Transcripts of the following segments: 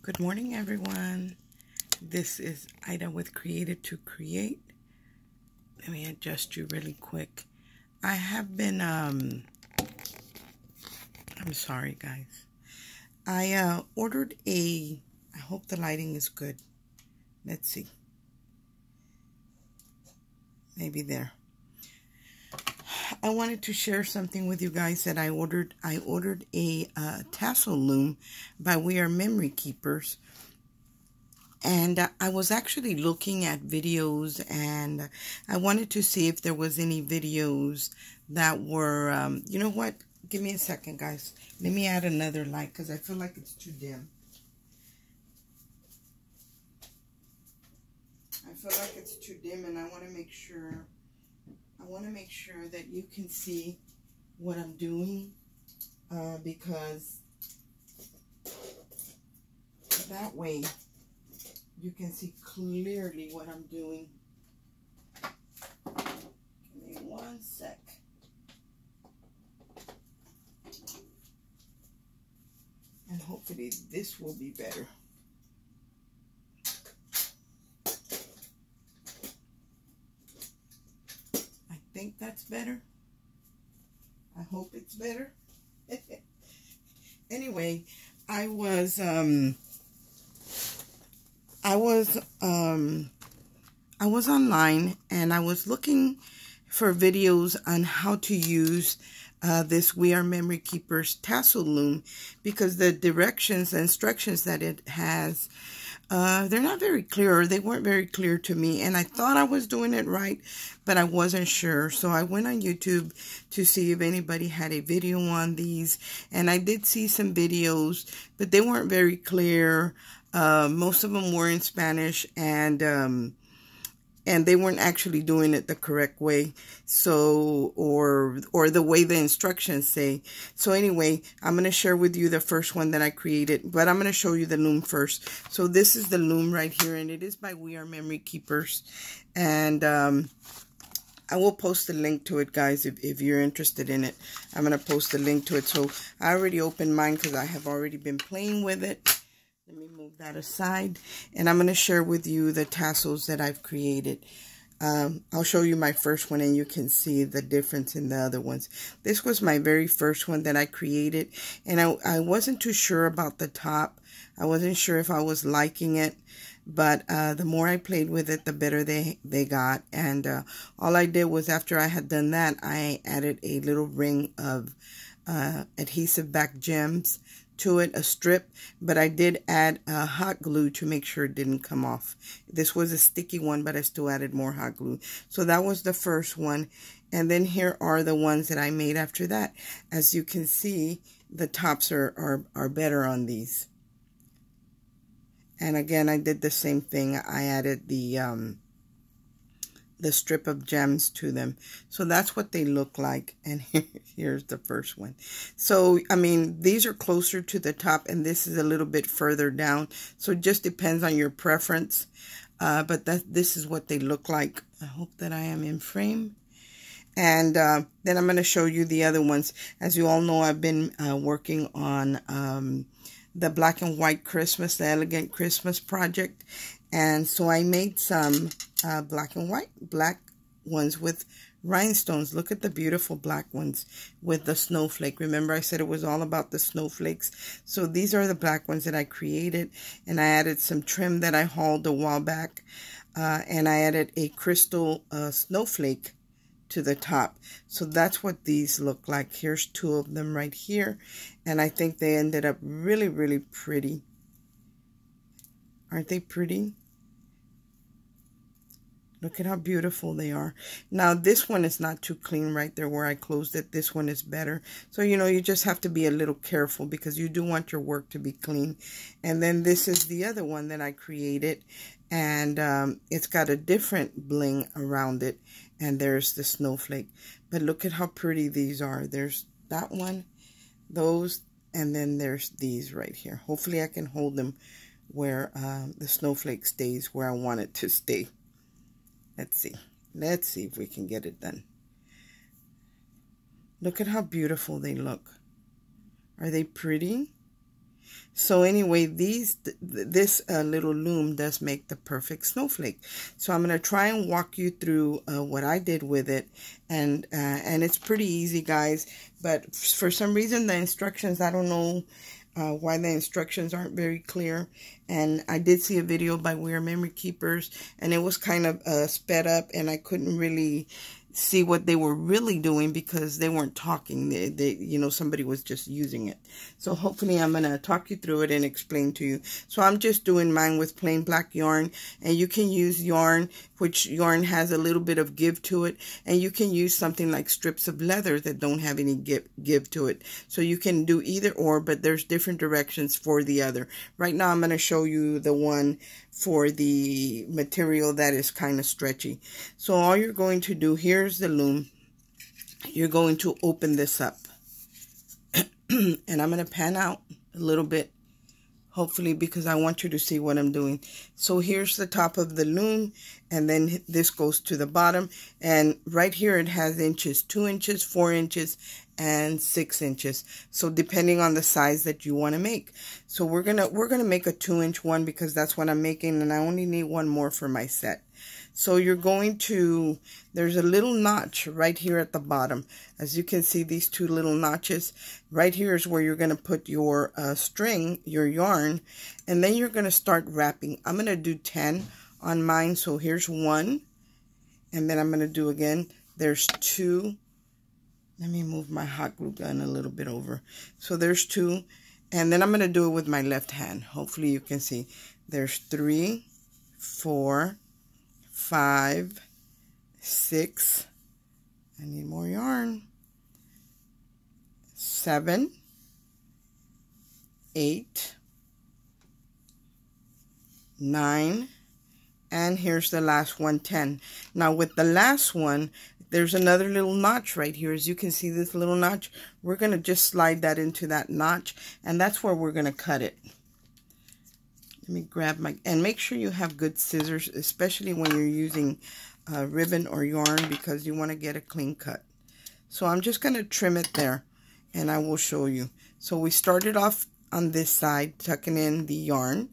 Good morning, everyone. This is Ida with Created to Create. Let me adjust you really quick. I have been, I'm sorry, guys. I ordered I hope the lighting is good. Let's see. Maybe there. I wanted to share something with you guys that I ordered. I ordered a Tassel Loom by We Are Memory Keepers. And I was actually looking at videos, and I wanted to see if there was any videos that were, you know what? Give me a second, guys. Let me add another light because I feel like it's too dim. I feel like it's too dim, and I want to make sure. That you can see what I'm doing, because that way you can see clearly what I'm doing. Give me one sec. And hopefully this will be better. I think that's better. I hope it's better. Anyway, I was online, and I was looking for videos on how to use this We Are Memory Keepers Tassel Loom, because the directions, the instructions that it has, they're not very clear. They weren't very clear to me, and I thought I was doing it right, but I wasn't sure. So I went on YouTube to see if anybody had a video on these, and I did see some videos, but they weren't very clear. Most of them were in Spanish, and they weren't actually doing it the correct way, so or the way the instructions say. So anyway, I'm going to share with you the first one that I created, but I'm going to show you the loom first. So this is the loom right here, and it is by We Are Memory Keepers, and I will post a link to it, guys, if you're interested in it. I'm going to post a link to it. So I already opened mine because I have already been playing with it. Let me move that aside, and I'm going to share with you the tassels that I've created. I'll show you my first one, and you can see the difference in the other ones. This was my very first one that I created, and I wasn't too sure about the top. I wasn't sure if I was liking it, but the more I played with it, the better they got. And all I did was, after I had done that, I added a little ring of adhesive back gems to it, a strip, but I did add hot glue to make sure it didn't come off. This was a sticky one, but I still added more hot glue. So that was the first one, and then here are the ones that I made after that. As you can see, the tops are better on these. And again, I did the same thing. I added the strip of gems to them. So that's what they look like. And here's the first one. So, I mean, these are closer to the top, and this is a little bit further down. So it just depends on your preference. But this is what they look like. I hope that I am in frame. And then I'm going to show you the other ones. As you all know, I've been working on the black and white Christmas, the Elegant Christmas project. And so I made some black ones with rhinestones. Look at the beautiful black ones with the snowflake. Remember, I said it was all about the snowflakes. So these are the black ones that I created, and I added some trim that I hauled a while back, and I added a crystal snowflake to the top. So that's what these look like. Here's two of them right here, and I think they ended up really, really pretty. Aren't they pretty? Look at how beautiful they are. Now, this one is not too clean right there where I closed it. This one is better. So, you know, you just have to be a little careful because you do want your work to be clean. And then this is the other one that I created. And it's got a different bling around it. And there's the snowflake. But look at how pretty these are. There's that one, those, and then there's these right here. Hopefully I can hold them where the snowflake stays where I want it to stay. Let's see. Let's see if we can get it done. Look at how beautiful they look. Are they pretty? So anyway, this little loom does make the perfect snowflake. So I'm going to try and walk you through what I did with it. And it's pretty easy, guys. But for some reason, the instructions, I don't know why the instructions aren't very clear. And I did see a video by We Are Memory Keepers, and it was kind of sped up, and I couldn't really see what they were really doing because they weren't talking. They you know, somebody was just using it. So hopefully I'm going to talk you through it and explain to you. So I'm just doing mine with plain black yarn, and you can use yarn, which yarn has a little bit of give to it, and you can use something like strips of leather that don't have any give to it. So you can do either or, but there's different directions for the other. Right now I'm going to show you the one for the material that is kind of stretchy. So all you're going to do, here's the loom. You're going to open this up. And I'm going to pan out a little bit, hopefully, because I want you to see what I'm doing. So here's the top of the loom, and then this goes to the bottom. And right here it has inches, 2 inches, 4 inches, and 6 inches. So depending on the size that you want to make. So we're gonna make a 2-inch one because that's what I'm making, and I only need one more for my set. So you're going to, there's a little notch right here at the bottom. As you can see, these 2 little notches. Right here is where you're going to put your string, your yarn, and then you're going to start wrapping. I'm going to do 10 on mine. So here's 1, and then I'm going to do again. There's 2. Let me move my hot glue gun a little bit over. So there's 2, and then I'm going to do it with my left hand. Hopefully you can see. There's 3, 4, 5, 6, I need more yarn, 7, 8, 9, and here's the last one, 10. Now with the last one, there's another little notch right here. As you can see, this little notch, we're going to just slide that into that notch, and that's where we're going to cut it. Let me grab my, and make sure you have good scissors, especially when you're using ribbon or yarn, because you want to get a clean cut. So I'm just going to trim it there, and I will show you. So we started off on this side, tucking in the yarn,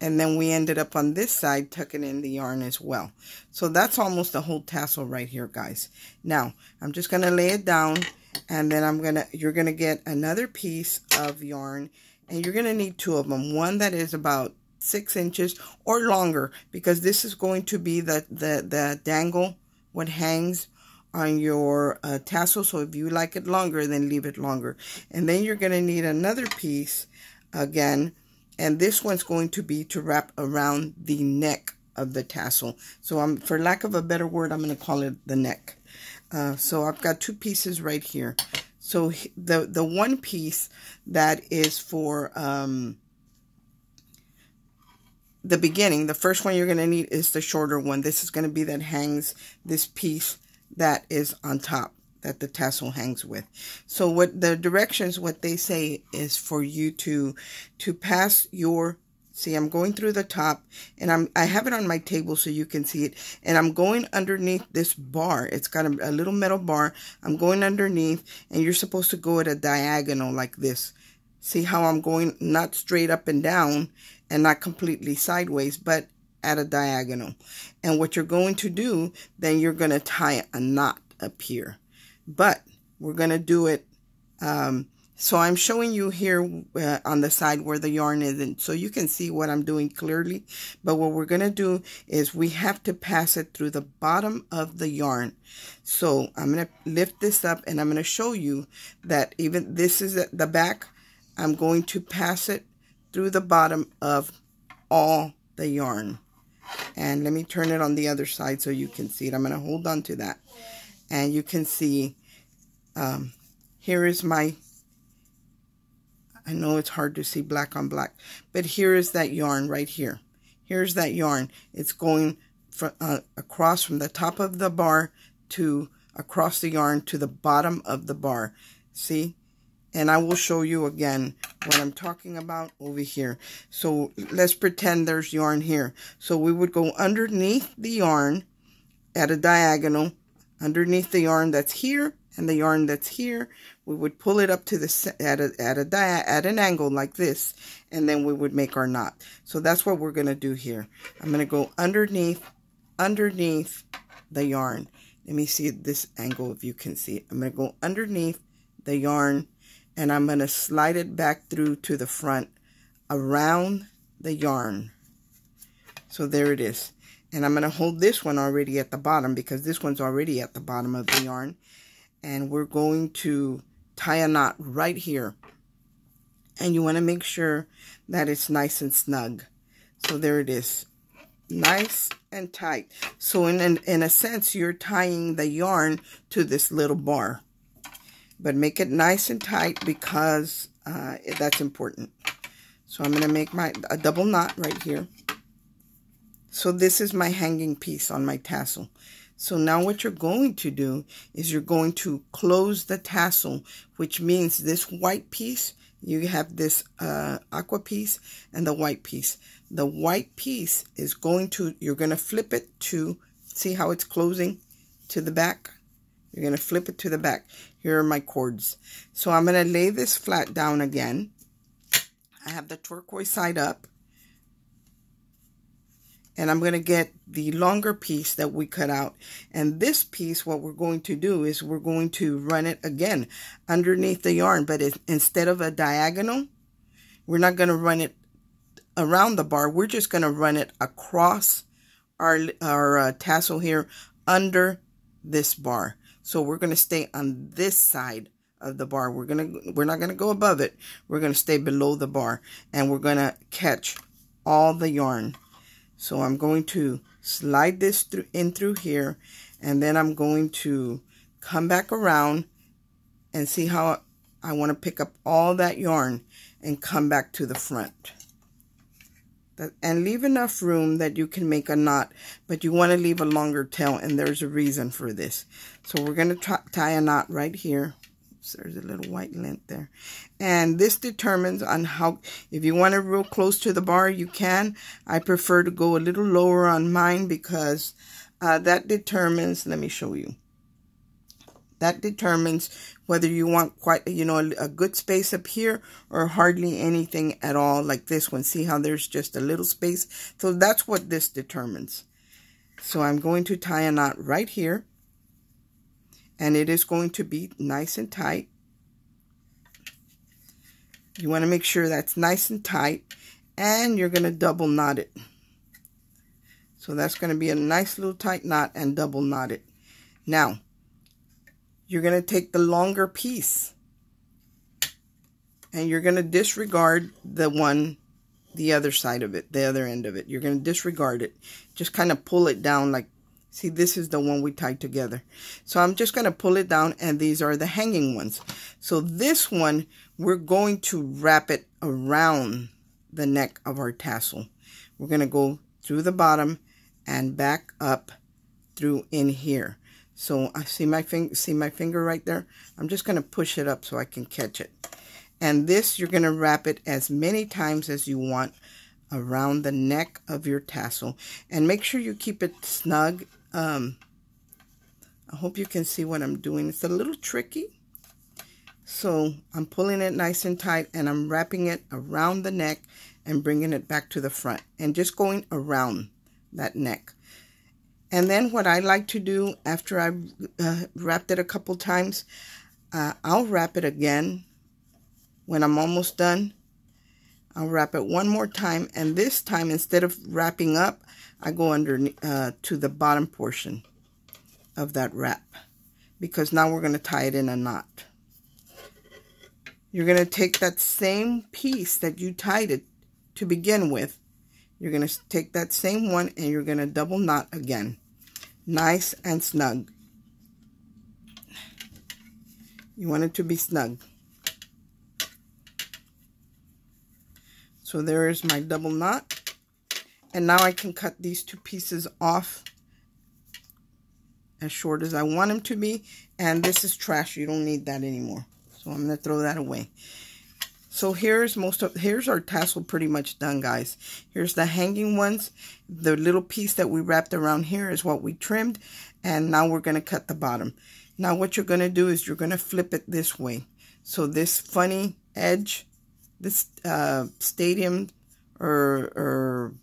and then we ended up on this side, tucking in the yarn as well. So that's almost the whole tassel right here, guys. Now, I'm just going to lay it down, and then you're going to get another piece of yarn, and you're going to need 2 of them. One that is about 6 inches or longer, because this is going to be the dangle, what hangs on your tassel. So if you like it longer, then leave it longer. And then you're going to need another piece again, and this one's going to be to wrap around the neck of the tassel. So for lack of a better word, I'm going to call it the neck. So I've got 2 pieces right here. So the one piece that is for the beginning, the first one you're going to need is the shorter one. This is going to be that hangs, this piece that is on top that the tassel hangs with. So what the directions, what they say is for you to pass your, see, I'm going through the top, and I have it on my table so you can see it, and I'm going underneath this bar. It's got a little metal bar. I'm going underneath, and you're supposed to go at a diagonal like this. See how I'm going not straight up and down and not completely sideways, but at a diagonal. And what you're going to do, then you're going to tie a knot up here. But we're going to do it, so I'm showing you here on the side where the yarn isn't, so you can see what I'm doing clearly. But what we're going to do is we have to pass it through the bottom of the yarn. So I'm going to lift this up, and I'm going to show you that even this is at the back. I'm going to pass it through the bottom of all the yarn. And let me turn it on the other side so you can see it. I'm going to hold on to that. And you can see, here is my, I know it's hard to see black on black, but here is that yarn right here. Here's that yarn. It's going from, across from the top of the bar to across the yarn to the bottom of the bar. See? And I will show you again what I'm talking about over here. So let's pretend there's yarn here. So we would go underneath the yarn at a diagonal, underneath the yarn that's here and the yarn that's here, we would pull it up to the at an angle like this, and then we would make our knot. So that's what we're going to do here. I'm going to go underneath the yarn. Let me see this angle if you can see it. I'm going to go underneath the yarn, and I'm going to slide it back through to the front around the yarn. So there it is. And I'm going to hold this one already at the bottom, because this one's already at the bottom of the yarn. And we're going to tie a knot right here. And you want to make sure that it's nice and snug. So there it is. Nice and tight. So in a sense, you're tying the yarn to this little bar. But make it nice and tight, because that's important. So I'm going to make a double knot right here. So this is my hanging piece on my tassel. So now what you're going to do is you're going to close the tassel, which means this white piece, you have this aqua piece and the white piece. The white piece is you're going to flip it to, see how it's closing to the back? You're going to flip it to the back. Here are my cords. So I'm going to lay this flat down again. I have the turquoise side up. And I'm going to get the longer piece that we cut out. And this piece, what we're going to do is we're going to run it again underneath the yarn. But instead of a diagonal, we're not going to run it around the bar. We're just going to run it across our tassel here under this bar. So we're going to stay on this side of the bar. We're not going to go above it. We're going to stay below the bar. And we're going to catch all the yarn. So I'm going to slide this through here, and then I'm going to come back around and see how I want to pick up all that yarn and come back to the front. And leave enough room that you can make a knot, but you want to leave a longer tail, and there's a reason for this. So we're going to tie a knot right here. So there's a little white lint there. And this determines on how, if you want it real close to the bar, you can. I prefer to go a little lower on mine, because that determines, let me show you. That determines whether you want quite, a good space up here or hardly anything at all, like this one. See how there's just a little space? So that's what this determines. So I'm going to tie a knot right here. And it is going to be nice and tight. You want to make sure that's nice and tight. And you're going to double knot it. So that's going to be a nice little tight knot, and double knot it. Now, you're going to take the longer piece. And you're going to disregard the other side of it, the other end of it. You're going to disregard it. Just kind of pull it down like, see, this is the one we tied together. So I'm just going to pull it down, and these are the hanging ones. So this one, we're going to wrap it around the neck of our tassel. We're going to go through the bottom and back up through in here. So I see my finger right there. I'm just going to push it up so I can catch it. And this, you're going to wrap it as many times as you want around the neck of your tassel. And make sure you keep it snug. I hope you can see what I'm doing. It's a little tricky. So I'm pulling it nice and tight, and I'm wrapping it around the neck and bringing it back to the front, and just going around that neck. And then what I like to do after I've wrapped it a couple times, I'll wrap it again when I'm almost done. I'll wrap it one more time, and this time, instead of wrapping up, I go under to the bottom portion of that wrap, because now we're going to tie it in a knot. You're going to take that same piece that you tied it to begin with. You're going to take that same one, and you're going to double knot again. Nice and snug. You want it to be snug. So there is my double knot. And now I can cut these two pieces off as short as I want them to be. And this is trash. You don't need that anymore. So I'm going to throw that away. So here's our tassel pretty much done, guys. Here's the hanging ones. The little piece that we wrapped around here is what we trimmed. And now we're going to cut the bottom. Now what you're going to do is you're going to flip it this way. So this funny edge, this stadium or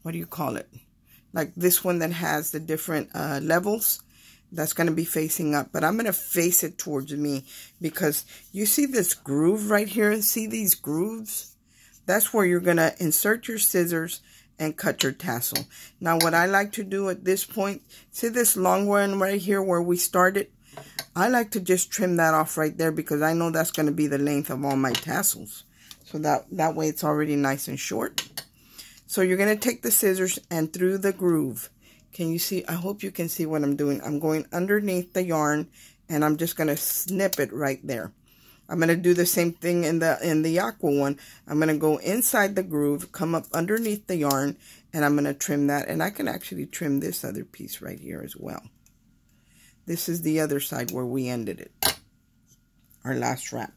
what do you call it? Like this one that has the different levels, that's going to be facing up. But I'm going to face it towards me because you see this groove right here? See these grooves? That's where you're going to insert your scissors and cut your tassel. Now what I like to do at this point, see this long one right here where we started? I like to just trim that off right there because I know that's going to be the length of all my tassels. So that way it's already nice and short. So you're going to take the scissors and through the groove. Can you see? I hope you can see what I'm doing. I'm going underneath the yarn and I'm just going to snip it right there. I'm going to do the same thing in the aqua one. I'm going to go inside the groove, come up underneath the yarn, and I'm going to trim that. And I can actually trim this other piece right here as well. This is the other side where we ended it, our last wrap.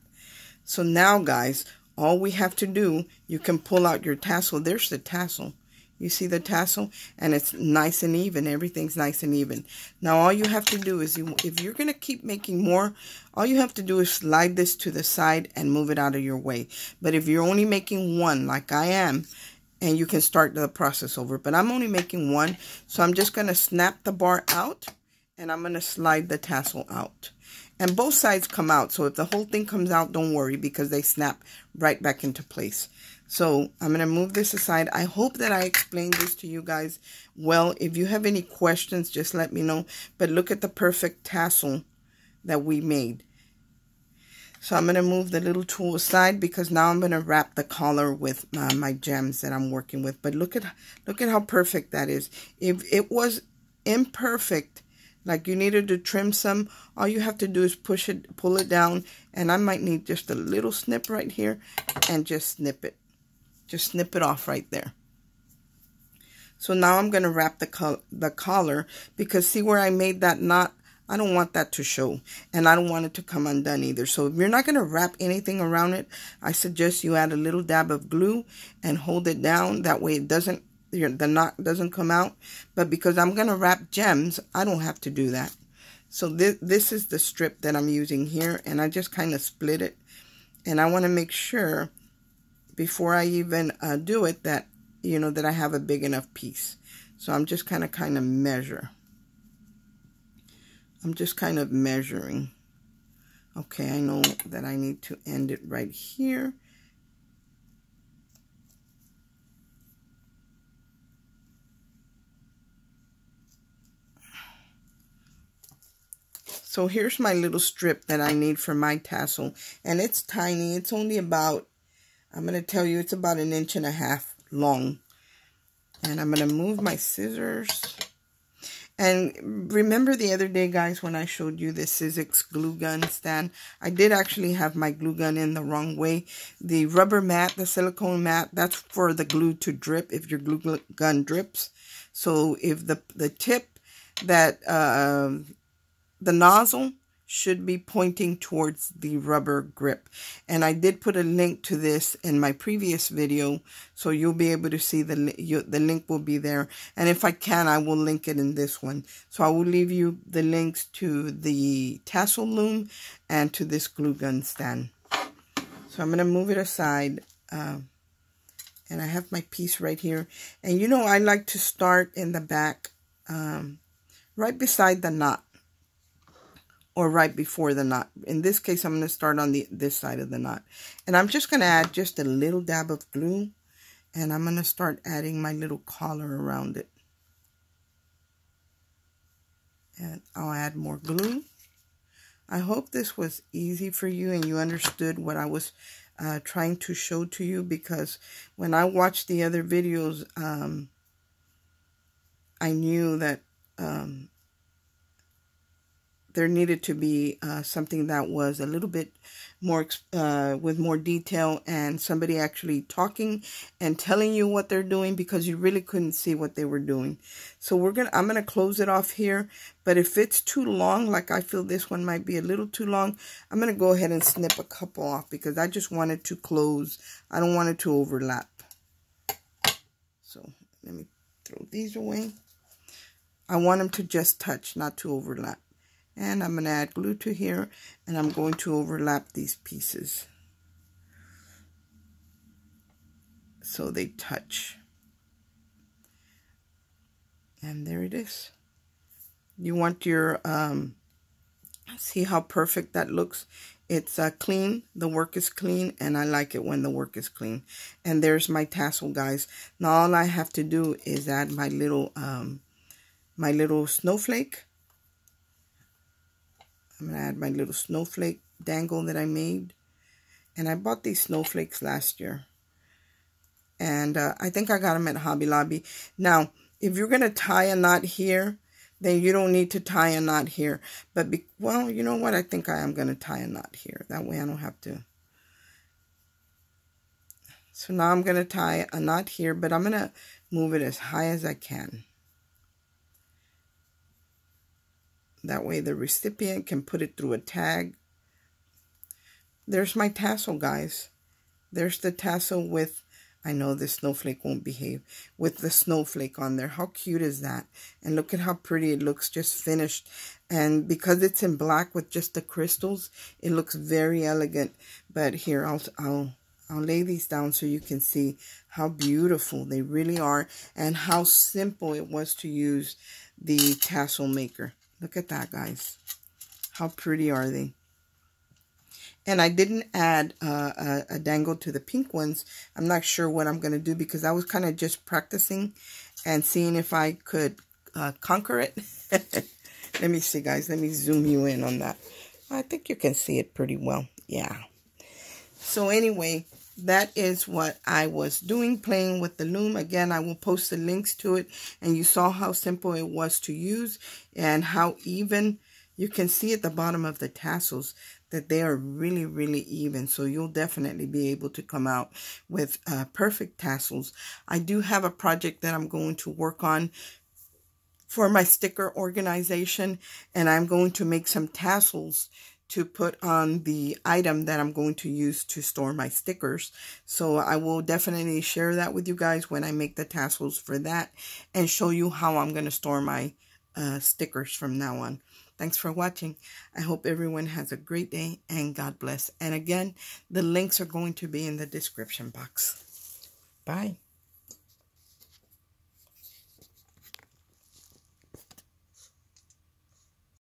So now, guys, all we have to do, you can pull out your tassel. There's the tassel. You see the tassel? And it's nice and even. Everything's nice and even. Now, all you have to do is, if you're going to keep making more, all you have to do is slide this to the side and move it out of your way. But if you're only making one, like I am, and you can start the process over. But I'm only making one, so I'm just going to snap the bar out, and I'm going to slide the tassel out. And both sides come out, so if the whole thing comes out, don't worry, because they snap right back into place. So I'm going to move this aside. I hope that I explained this to you guys well. If you have any questions, just let me know. But look at the perfect tassel that we made. So I'm going to move the little tool aside because now I'm going to wrap the collar with my gems that I'm working with. But look at how perfect that is. If it was imperfect, like you needed to trim some, all you have to do is pull it down, and I might need just a little snip right here and just snip it. Just snip it off right there. So now I'm going to wrap the collar because see where I made that knot? I don't want that to show, and I don't want it to come undone either. So if you're not going to wrap anything around it, I suggest you add a little dab of glue and hold it down. That way it doesn't, the knot doesn't come out. But because I'm going to wrap gems, I don't have to do that. So this is the strip that I'm using here, and I just kind of split it. And I want to make sure before I even do it that, you know, that I have a big enough piece. So I'm just kind of measure. I'm just kind of measuring. Okay, I know that I need to end it right here. So here's my little strip that I need for my tassel. And it's tiny. It's only about, I'm going to tell you, it's about 1.5 inches long. And I'm going to move my scissors. And remember the other day, guys, when I showed you this Sizzix glue gun stand, I did actually have my glue gun in the wrong way. The rubber mat, the silicone mat, that's for the glue to drip if your glue gun drips. So if the tip that, the nozzle should be pointing towards the rubber grip. And I did put a link to this in my previous video, so you'll be able to see the link will be there. And if I can, I will link it in this one. So I will leave you the links to the Tassel Loom and to this glue gun stand. So I'm going to move it aside. And I have my piece right here. And you know, I like to start in the back, right beside the knot. Or right before the knot. In this case, I'm going to start on this side of the knot. And I'm just going to add just a little dab of glue. And I'm going to start adding my little collar around it. And I'll add more glue. I hope this was easy for you and you understood what I was trying to show to you. Because when I watched the other videos, I knew that there needed to be something that was a little bit more with more detail, and somebody actually talking and telling you what they're doing, because you really couldn't see what they were doing. So I'm gonna close it off here. But if it's too long, like I feel this one might be a little too long, I'm gonna go ahead and snip a couple off because I just want it to close. I don't want it to overlap. So let me throw these away. I want them to just touch, not to overlap. And I'm going to add glue to here, and I'm going to overlap these pieces so they touch. And there it is. You want your, see how perfect that looks? It's clean. The work is clean, and I like it when the work is clean. And there's my tassel, guys. Now all I have to do is add my little snowflake. I'm going to add my little snowflake dangle that I made. And I bought these snowflakes last year. And I think I got them at Hobby Lobby. Now, if you're going to tie a knot here, then you don't need to tie a knot here. But, well, you know what? I think I am going to tie a knot here. That way I don't have to. So now I'm going to tie a knot here, but I'm going to move it as high as I can. That way the recipient can put it through a tag. There's my tassel, guys. There's the tassel with, I know the snowflake won't behave, with the snowflake on there. How cute is that? And look at how pretty it looks, just finished. And because it's in black with just the crystals, it looks very elegant. But here, I'll lay these down so you can see how beautiful they really are and how simple it was to use the tassel maker. Look at that, guys. How pretty are they? And I didn't add a dangle to the pink ones. I'm not sure what I'm going to do because I was kind of just practicing and seeing if I could conquer it. Let me see, guys. Let me zoom you in on that. I think you can see it pretty well. Yeah. So anyway, that is what I was doing, playing with the loom. Again, I will post the links to it. And you saw how simple it was to use and how even. You can see at the bottom of the tassels that they are really, really even. So you'll definitely be able to come out with perfect tassels. I do have a project that I'm going to work on for my sticker organization. And I'm going to make some tassels to put on the item that I'm going to use to store my stickers. So I will definitely share that with you guys when I make the tassels for that and show you how I'm going to store my stickers from now on. Thanks for watching. I hope everyone has a great day and God bless. And again, the links are going to be in the description box. Bye.